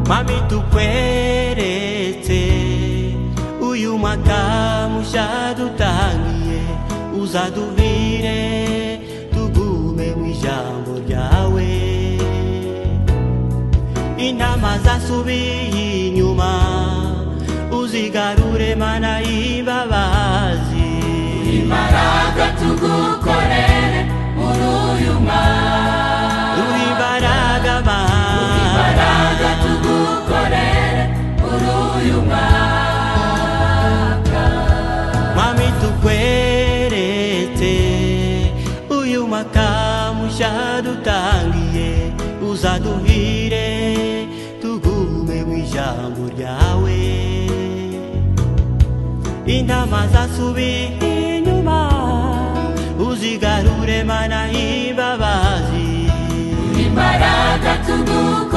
Mami tukweretse uyu mwaka musha dutangiye, uzaduhire tugume mu ijambo ryawe. Intama zasubiye inyuma uzigarure mana y'imbabazi. Imbaraga tugukorere muri uyu mwaka, Imbaraga imbaraga tugukorere muri uyu mwaka. Mami tukweretse uyu mwaka musha dutangiye, uzaduhire tugume mu ijambo ryawe. Intama zasubiye inyuma uzigarure mana y'imbabazi. Imbaraga tugukorere